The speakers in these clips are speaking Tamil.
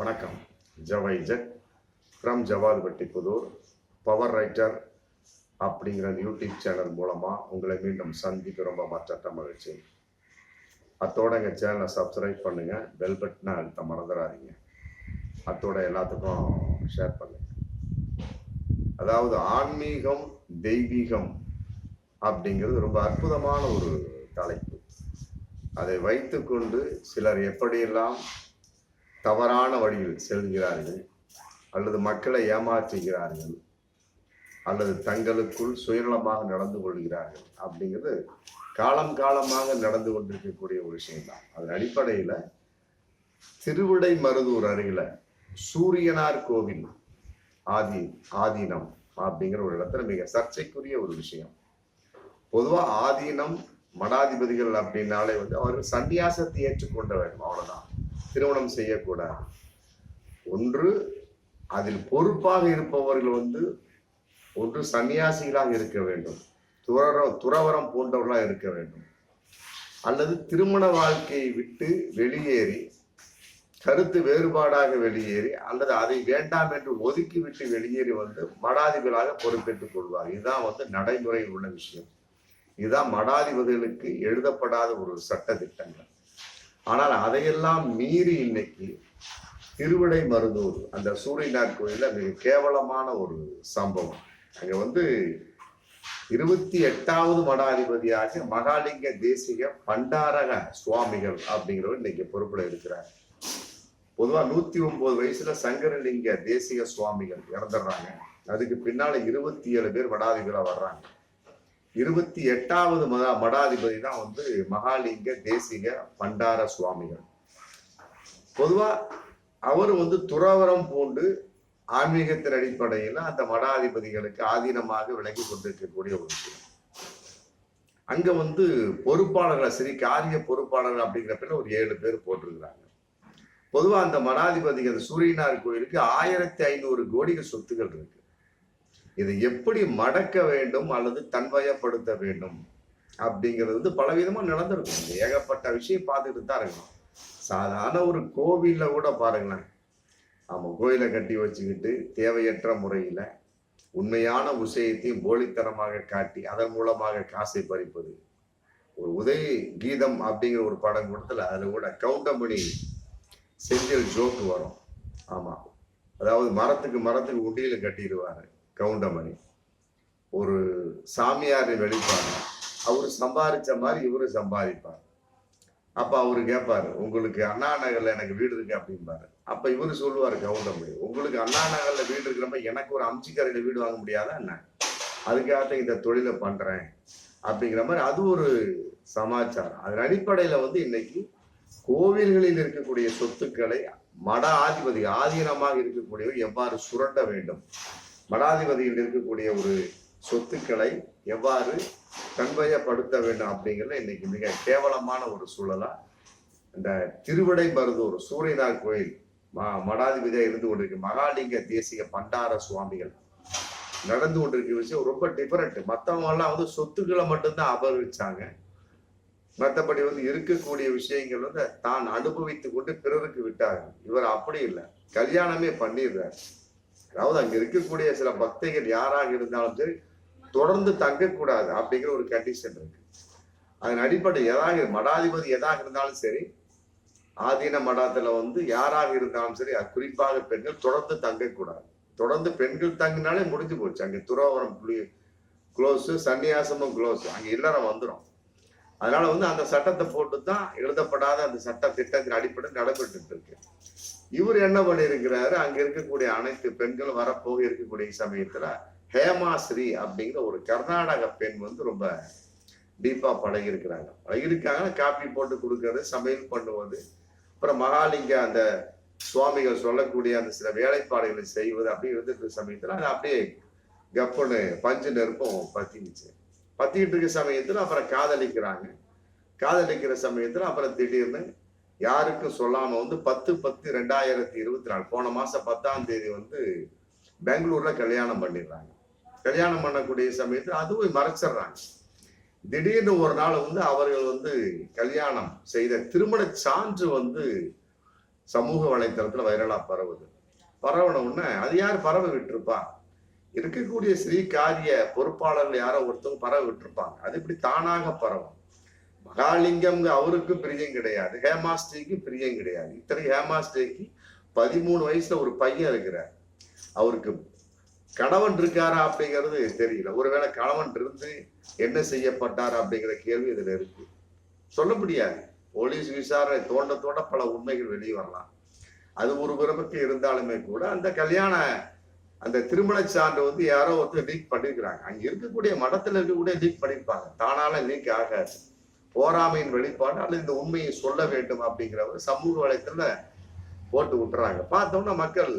வணக்கம். ஜவைஜட் from Javadupatti Pudur power writer அப்படிங்கிற யூடியூப் சேனல் மூலமாக உங்களை மீண்டும் சந்திக்க ரொம்ப மற்ற மகிழ்ச்சி. அத்தோட எங்கள் சேனலை சப்ஸ்கிரைப் பண்ணுங்கள், பெல் பட்டனை அழுத்த மறந்துடாதீங்க. அத்தோட எல்லாத்துக்கும் ஷேர் பண்ணுங்க. அதாவது ஆன்மீகம் தெய்வீகம் அப்படிங்கிறது ரொம்ப அற்புதமான ஒரு தலைப்பு. அதை வைத்துக்கொண்டு சிலர் எப்படியெல்லாம் தவறான வழியில் செல்கிறார்கள், அல்லது மக்களை ஏமாற்றுகிறார்கள், அல்லது தங்களுக்குள் சுயநலமாக நடந்து கொள்கிறார்கள் அப்படிங்கிறது காலம் காலமாக நடந்து கொண்டிருக்கக்கூடிய ஒரு விஷயம்தான். அதன் அடிப்படையில் திருவிடை மருதூர் அருகில சூரியனார் கோவில் ஆதீனம் அப்படிங்கிற ஒரு இடத்துல மிக சர்ச்சைக்குரிய ஒரு விஷயம். பொதுவா ஆதீனம் மடாதிபதிகள் அப்படின்னாலே அவர்கள் சன்னியாசத்தை ஏற்றுக்கொண்ட வேண்டும், அவ்வளவுதான். திருமணம் செய்யக்கூடாது. ஒன்று அதில் பொறுப்பாக இருப்பவர்கள் ஒன்று சன்னியாசிகளாக இருக்க வேண்டும், துறவரம் போன்றவர்களாக இருக்க வேண்டும், அல்லது திருமண வாழ்க்கையை விட்டு வெளியேறி கருத்து வேறுபாடாக வெளியேறி, அல்லது அதை வேண்டாம் என்று ஒதுக்கி விட்டு வெளியேறி மடாதிபதிகளாக பொறுப்பேற்றுக் கொள்வார். இதுதான் நடைமுறையில் உள்ள விஷயம். இதுதான் மடாதிபதிகளுக்கு எழுதப்படாத ஒரு சட்ட திட்டங்கள். ஆனால் அதையெல்லாம் மீறி இன்னைக்கு திருவிடை மருதூர் அந்த சூரியனார் கோயில மிக கேவலமான ஒரு சம்பவம். அங்க 28வது மடாதிபதியாக மகாலிங்க தேசிக பண்டாரக சுவாமிகள் அப்படிங்கிறவர் இன்னைக்கு பொறுப்புல இருக்கிறார். பொதுவா 109 வயசுல சங்கரலிங்க தேசிக சுவாமிகள் இறந்துடுறாங்க. அதுக்கு பின்னால 27 பேர் மடாதிபதிகளா வர்றாங்க. 28வது மடாதிபதி தான் மகாலிங்க தேசிக பண்டார சுவாமிகள். பொதுவா அவர் துறவரம் பூண்டு ஆன்மீகத்தின் அடிப்படையில் அந்த மடாதிபதிகளுக்கு ஆதீனமாக விளங்கி கொண்டிருக்கக்கூடிய ஒரு விஷயம். அங்க பொறுப்பாளர்கள், சரி காரிய பொறுப்பாளர்கள் அப்படிங்கிற பேர்ல ஒரு 7 பேர் போட்டிருக்கிறாங்க. பொதுவா அந்த மடாதிபதிகள் சூரியனார் கோயிலுக்கு 1500 கோடிகள் சொத்துகள் இருக்கு. இதை எப்படி மடக்க வேண்டும் அல்லது தன்வயப்படுத்த வேண்டும் அப்படிங்கிறது பலவிதமா நடந்திருக்கும். ஏகப்பட்ட விஷயம் பார்த்துட்டு தான் இருக்கணும். சாதாரண ஒரு கோவில்ல கூட பாருங்களேன், கோயிலை கட்டி வச்சுக்கிட்டு தேவையற்ற முறையில உண்மையான விஷயத்தையும் போலித்தனமாக காட்டி அதன் மூலமாக காசை பறிப்பது. ஒரு உதய கீதம் அப்படிங்கிற ஒரு படம் கூடத்துல அதுல கூட கவுண்டமணி செஞ்சல் ஜோக்கு வரும். ஆமா, அதாவது மரத்துக்கு உண்டியில கட்டிடுவாரு கவுண்டமணி. ஒரு சாமியாரை வெளிப்பாரு, அவரு சம்பாதிச்ச மாதிரி இவரு சம்பாதிப்பார். அப்ப அவரு கேட்பாரு, உங்களுக்கு அண்ணா நகர்ல எனக்கு வீடு இருக்கு அப்படின்பாரு. அப்ப இவரு சொல்லுவாரு கவுண்டமணி, உங்களுக்கு அண்ணா நகர்ல வீடு இருக்கிறப்ப எனக்கு ஒரு அம்சிக்கரையில வீடு வாங்க முடியாதா என்ன, அதுக்காக இந்த தொழிலை பண்றேன் அப்படிங்கிற மாதிரி அது ஒரு சமாச்சாரம். அதன் அடிப்படையில இன்னைக்கு கோவில்களில் இருக்கக்கூடிய சொத்துக்களை மட ஆதீனமாக இருக்கக்கூடியவர் எவ்வாறு சுரண்ட வேண்டும், மடாதிபதியில் இருக்கக்கூடிய ஒரு சொத்துக்களை எவ்வாறு தன்வயப்படுத்த வேண்டும் அப்படிங்கிறத இன்னைக்கு மிக கேவலமான ஒரு சூழலா இந்த திருவிடை மருதூர் சூரியனார் கோயில் மடாதிபதியா இருந்து கொண்டிருக்கு மகாலிங்க தேசிக பண்டார சுவாமிகள் நடந்து கொண்டிருக்கிற விஷயம் ரொம்ப டிஃபரெண்ட். மற்றவங்க எல்லாம் சொத்துக்களை மட்டும்தான் அபகரிச்சாங்க. மற்றபடி இருக்கக்கூடிய விஷயங்கள் தான் அனுபவித்து கொண்டு பிறருக்கு விட்டார்கள். இவர் அப்படி இல்லை, கல்யாணமே பண்ணிடுறார். அதாவது அங்க இருக்கக்கூடிய சில பக்தைகள் யாராக இருந்தாலும் சரி தொடர்ந்து தங்கக்கூடாது அப்படிங்கிற ஒரு கண்டிஷன் இருக்கு. அதன் அடிப்படை மடாதிபதி எதாக இருந்தாலும் சரி, ஆதீன மடத்துல யாராக இருந்தாலும் சரி, குறிப்பாக பெண்கள் தொடர்ந்து தங்கக்கூடாது. தொடர்ந்து பெண்கள் தங்கினாலே முடிஞ்சு போச்சு. அங்க துறவரம் க்ளோஸ், சன்னியாசமும் க்ளோஸ், அங்க இல்லறம் வந்துடும். அதனால அந்த சட்டத்தை போட்டு தான் எழுதப்படாத அந்த சட்ட திட்டத்தின் அடிப்படை நடைபெற்று இருக்கு. இவர் என்ன பண்ணியிருக்கிறாரு, அங்க இருக்கக்கூடிய அனைத்து பெண்களும் வரப்போக இருக்கக்கூடிய சமயத்துல ஹேமாஸ்ரீ அப்படிங்கிற ஒரு கர்நாடக பெண் ரொம்ப டீப்பா பழகிருக்காங்க. காப்பி போட்டு கொடுக்கறது, சமையல் பண்ணுவது, அப்புறம் மகாலிங்க அந்த சுவாமிகள் சொல்லக்கூடிய அந்த சில வேலைப்பாடுகளை செய்வது அப்படி இருந்துட்டு சமயத்துல அது அப்படியே கப்புன்னு பஞ்சு நெருப்பம் பத்திக்கிட்டு இருக்க சமயத்துல அப்புறம் காதலிக்கிற சமயத்துல அப்புறம் திடீர்னு யாருக்கும் சொல்லாம 10/10/2024 போன மாசம் 10ஆம் தேதி பெங்களூர்ல கல்யாணம் பண்ணிடுறாங்க. கல்யாணம் பண்ணக்கூடிய சமயத்துல அதுவும் மறைச்சிடுறாங்க. திடீர்னு ஒரு நாள் அவர்கள் கல்யாணம் செய்த திருமண சான்று சமூக வலைத்தளத்துல வைரலா பரவுது. பரவன உடனே அது யார் பரவ விட்டுருப்பா? இருக்கக்கூடிய ஸ்ரீகாரிய பொறுப்பாளர்கள் யாரோ ஒருத்தவங்க பரவ விட்டுருப்பாங்க. அது இப்படி தானாக பரவும். மகாலிங்கம் அவருக்கு பிரியம் கிடையாது, ஹேமாஸ்ரீக்கு பிரியம் கிடையாது. இத்தனை ஹேமாஸ்ரீக்கு 13 வயசுல ஒரு பையன் இருக்கிறார். அவருக்கு கணவன் இருக்காரா அப்படிங்கிறது தெரியல. ஒருவேளை கணவன் இருந்து என்ன செய்யப்பட்டார் அப்படிங்கிற கேள்வி இதுல இருக்கு. சொல்ல முடியாது. போலீஸ் விசாரணை தோண்ட தோண்ட பல உண்மைகள் வெளியே வரலாம். அது ஒரு பிறப்புக்கு இருந்தாலுமே கூட அந்த திருமண சான்று வந்து யாரோ லீக் பண்ணிருக்கிறாங்க. அங்க இருக்கக்கூடிய மடத்துல இருக்கக்கூடிய லீக் பண்ணிருப்பாங்க. தானால லீக் ஆகாது. போராமையின் வெளிப்பாடு அல்லது இந்த உண்மையை சொல்ல வேண்டும் அப்படிங்கிற ஒரு சமூக வலைத்தளத்துல போட்டு விட்டுறாங்க. பார்த்தோம்னா மக்கள்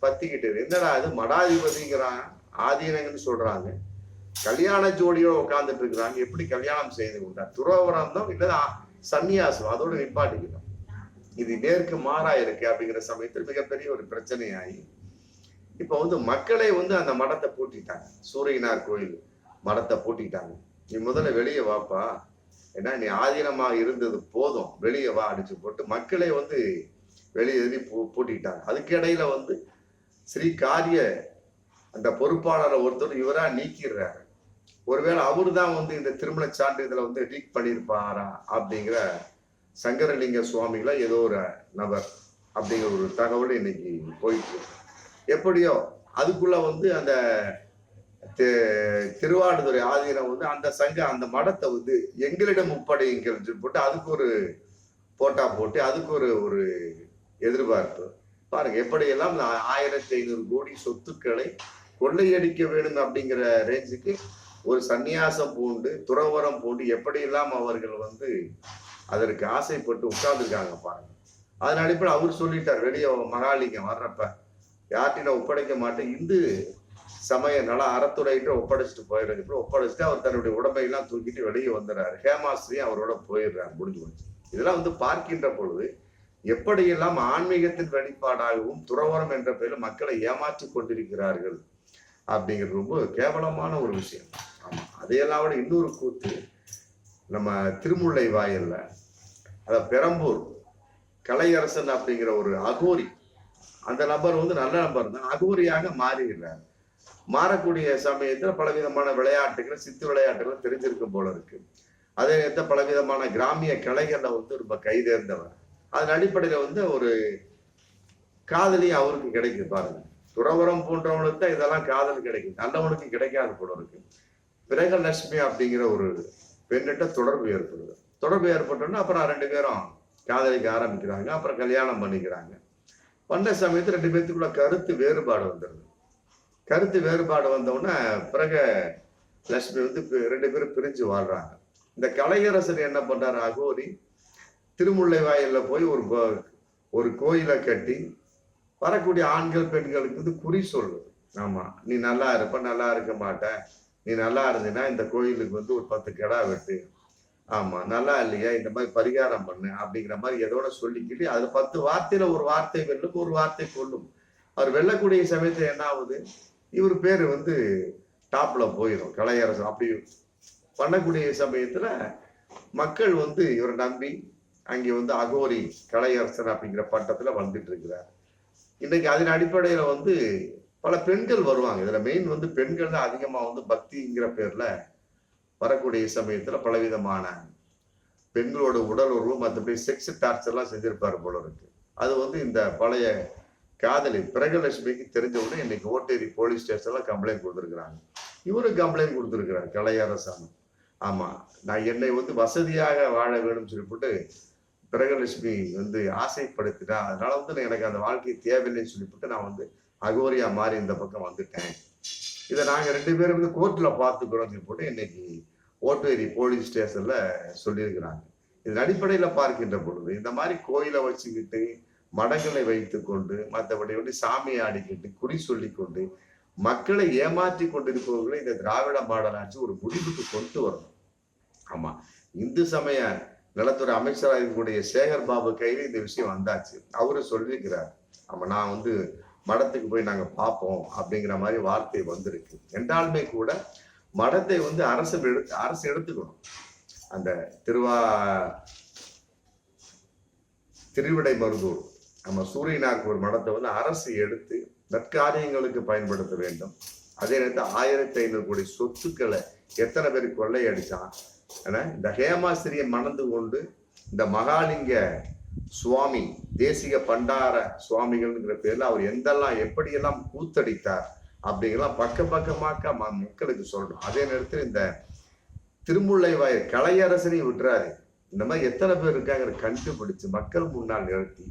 பத்திக்கிட்டு என்னடா அது மடாதிபதிங்கிறாங்க, ஆதீனங்கன்னு சொல்றாங்க, கல்யாண ஜோடியோட உட்கார்ந்துட்டு இருக்கிறாங்க, எப்படி கல்யாணம் செய்து கொண்டார்? துறவரம் தான் இல்ல சன்னியாசம், அதோட நிப்பாட்டிக்கணும். இது நேருக்கு மாறா இருக்கு அப்படிங்கிற சமயத்தில் மிகப்பெரிய ஒரு பிரச்சனையாகி இப்ப மக்களை அந்த மடத்தை பூட்டிட்டாங்க. சூரியனார் கோயில் மடத்தை பூட்டிட்டாங்க. நீ முதல்ல வெளியே வாப்பா, ஏன்னா நீ ஆதீனமாக இருந்தது போதும், வெளியே வா அடிச்சு போட்டு மக்களை வெளியேறி பூட்டிட்டாங்க. அதுக்கு இடையில ஸ்ரீகாரிய அந்த பொறுப்பாளரை ஒருத்தர் இவரா நீக்கிடுறாரு. ஒருவேளை அவரு தான் இந்த திருமண சான்றிதழை லீக் பண்ணியிருப்பாரா அப்படிங்கிற சங்கரலிங்க சுவாமிகளை ஏதோ ஒரு நபர் அப்படிங்கிற ஒரு தகவல் இன்னைக்கு போயிட்டு இருக்கு. எப்படியோ அதுக்குள்ள அந்த திருவாடுதுறை ஆதீனம் அந்த மடத்தை எங்களிடம் ஒப்படைங்கள் போட்டு அதுக்கு ஒரு போட்டா போட்டு அதுக்கு ஒரு எதிர்பார்ப்பு. பாருங்க எப்படியெல்லாம் 1500 கோடி சொத்துக்களை கொள்ளையடிக்க வேண்டும் அப்படிங்கிற ரேஞ்சுக்கு ஒரு சந்நியாசம் பூண்டு துறவரம் பூண்டு எப்படியெல்லாம் அவர்கள் அதற்கு ஆசைப்பட்டு உட்கார்ந்துருக்காங்க பாருங்க. அதன் அடிப்படையில் அவர் சொல்லிட்டார், வெளியே மகாலிங்கம் வர்றப்ப யார்கிட்ட ஒப்படைக்க மாட்டேன், இந்து சமய நல அறத்துறையிட்ட ஒப்படைச்சிட்டு போயிடுறது. இப்படி ஒப்படைச்சிட்டு அவர் தன்னுடைய உடம்பையெல்லாம் தூக்கிட்டு வெளியே வந்துடுறாரு. ஹேமாஸ்ரீ அவரோட போயிடுறாரு. முடிஞ்சு போச்சு. இதெல்லாம் பார்க்கின்ற பொழுது எப்படியெல்லாம் ஆன்மீகத்தின் வெளிப்பாடாகவும் துறவரம் என்ற பெயரில் மக்களை ஏமாற்றி கொண்டிருக்கிறார்கள் அப்படிங்கிறது ரொம்ப கேவலமான ஒரு விஷயம். ஆமா, அதையெல்லாம் விட இன்னொரு கூத்து, நம்ம திருமுல்லை வாயில்ல பெரம்பூர் கலையரசன் அப்படிங்கிற ஒரு அகோரி, அந்த நபர் நல்ல நபர் தான், அகோரியாக மாறிடுறார். மாறக்கூடிய சமயத்துல பலவிதமான விளையாட்டுகளை சித்து விளையாட்டுகளை தெரிஞ்சிருக்கும் போல இருக்கு. அதே நேரத்தில் பலவிதமான கிராமிய கலைகள்ல ரொம்ப கைதேர்ந்தவர். அதன் அடிப்படையில ஒரு காதலி அவருக்கு கிடைக்குது பாருங்க. துறவரம் போன்றவனுக்கு தான் இதெல்லாம் காதல் கிடைக்குது, நல்லவனுக்கு கிடைக்காது போல இருக்கு. பிரகலட்சுமி அப்படிங்கிற ஒரு பெண்ணிட்ட தொடர்பு ஏற்படுது. தொடர்பு ஏற்பட்டோன்னா அப்புறம் 2 பேரும் காதலிக்க ஆரம்பிக்கிறாங்க. அப்புறம் கல்யாணம் பண்ணிக்கிறாங்க. பண்ண சமயத்துல 2 பேத்துக்குள்ள கருத்து வேறுபாடு வந்துடுது. கருத்து வேறுபாடு வந்தவுடனே பிரகலட்சுமி 2 பேரும் பிரிஞ்சு வாழ்றாங்க. இந்த கலையரசர் என்ன பண்றாரு, அகோரி திருமுல்லை வாயில்ல போய் ஒரு கோயிலை கட்டி வரக்கூடிய ஆண்கள் பெண்களுக்கு குறி சொல்லுது. ஆமா, நீ நல்லா இருப்ப, நல்லா இருக்க மாட்ட, நீ நல்லா இருந்தீன்னா இந்த கோயிலுக்கு ஒரு 10 கிடா வெட்டு, ஆமா நல்லா இல்லையா இந்த மாதிரி பரிகாரம் பண்ணு அப்படிங்கிற மாதிரி எதோட சொல்லிக்கிட்டு அது 10 வார்த்தையில ஒரு வார்த்தை வெல்லும், ஒரு வார்த்தை கொல்லும். அவர் வெல்லக்கூடிய சமயத்துல என்ன ஆகுது, இவர் பேரு டாப்ல போயிடும் கலையரசன். அப்படி பண்ணக்கூடிய சமயத்துல மக்கள் இவரை நம்பி அங்கே அகோரி கலையரசன் அப்படிங்கிற பட்டத்துல வந்துட்டு இருக்கிறார். இன்னைக்கு அதன் அடிப்படையில பல பெண்கள் வருவாங்க. இதுல மெயின் பெண்கள் தான் அதிகமா பக்திங்கிற பேர்ல வரக்கூடிய சமயத்துல பலவிதமான பெண்களோட உடல் உறவு மற்றபடி செக்ஸ் டார்ச்சர் எல்லாம் செஞ்சிருப்பாரு போல இருக்கு. அது இந்த பழைய காதலி பிரகலட்சுமிக்கு தெரிஞ்ச உடனே இன்னைக்கு ஓட்டேரி போலீஸ் ஸ்டேஷன்ல கம்ப்ளைண்ட் கொடுத்துருக்குறாங்க. இவரும் கம்ப்ளைண்ட் கொடுத்துருக்கிறார் கலையரசன். ஆமா, நான் என்னை வசதியாக வாழ வேண்டும் சொல்லிவிட்டு பிரகலட்சுமி ஆசைப்படுத்திட்டா, அதனால எனக்கு அந்த வாழ்க்கை தேவையில்லைன்னு சொல்லிவிட்டு நான் அகோரியா மாறி இந்த பக்கம் வந்துட்டேன். இதை நாங்க 2 பேரும் கோர்ட்ல பார்த்துக்கிறோம் சொல்லிட்டு இன்னைக்கு ஓட்டேரி போலீஸ் ஸ்டேஷன்ல சொல்லியிருக்கிறாங்க. இதன் அடிப்படையில பார்க்கின்ற பொழுது இந்த மாதிரி கோயிலை வச்சுக்கிட்டு மடங்களை வைத்து கொண்டு மற்றபடி சாமி ஆடிக்கிட்டு குறி சொல்லி கொண்டு மக்களை ஏமாற்றி கொண்டிருப்பவர்களை இந்த திராவிட மாடல் ஆட்சி ஒரு முடிவுக்கு கொண்டு வரணும். ஆமா, இந்து சமய நலத்துறை அமைச்சராக இருக்கக்கூடிய சேகர் பாபு கையில இந்த விஷயம் வந்தாச்சு. அவரு சொல்லியிருக்கிறார், ஆமா நான் மடத்துக்கு போய் நாங்க பார்ப்போம் அப்படிங்கிற மாதிரி வார்த்தை வந்திருக்கு. என்றாலுமே கூட மடத்தை அரசு எடுத்துக்கணும். அந்த திருவிடை மருதூர் நம்ம சூரியனாருக்கு ஒரு மடத்தை வந்து அரசு எடுத்து நற்காரியங்களுக்கு பயன்படுத்த வேண்டும். அதே நேரத்தில் 1500 கோடி சொத்துக்களை எத்தனை பேர் கொள்ளையடிச்சான். இந்த ஹேமாசிரியை மணந்து கொண்டு இந்த மகாலிங்க சுவாமி தேசிக பண்டார சுவாமிகள்ங்கிற பேர்ல அவர் எப்படியெல்லாம் கூத்தடித்தார் அப்படிங்கலாம் பக்கமாக மக்களுக்கு சொல்றோம். அதே நேரத்தில் இந்த திருமுல்லைவாயர் கலையரசனையும் விட்டுறாரு. இந்த மாதிரி எத்தனை பேர் இருக்காங்க கண்டுபிடிச்சு மக்கள் முன்னால் நிறுத்தி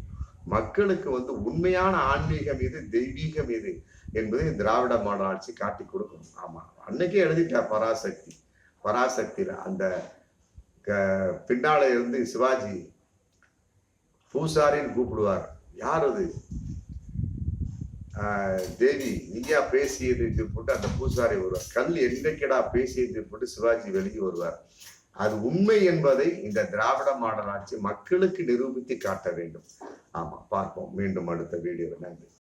மக்களுக்கு வந்து உண்மையான ஆன்மீகம் எது, தெய்வீகம் எது என்பதை திராவிட மாடல் ஆட்சி காட்டி கொடுக்கணும். ஆமா, அன்னைக்கே எழுதிட்டா பராசக்தியில அந்த பின்னால இருந்து சிவாஜி பூசாரின்னு கூப்பிடுவார். யார் அது? தேவி நீயா பேசியது போட்டு அந்த பூசாரி வருவார். கல் என்றைக்கடா பேசியது போட்டு சிவாஜி வெளியே வருவார். அது உண்மை என்பதை இந்த திராவிட மாடல் ஆட்சி மக்களுக்கு நிரூபித்து காட்ட வேண்டும். ஆமா, பார்ப்போம் மீண்டும் அடுத்த வீடியோ. நன்றி.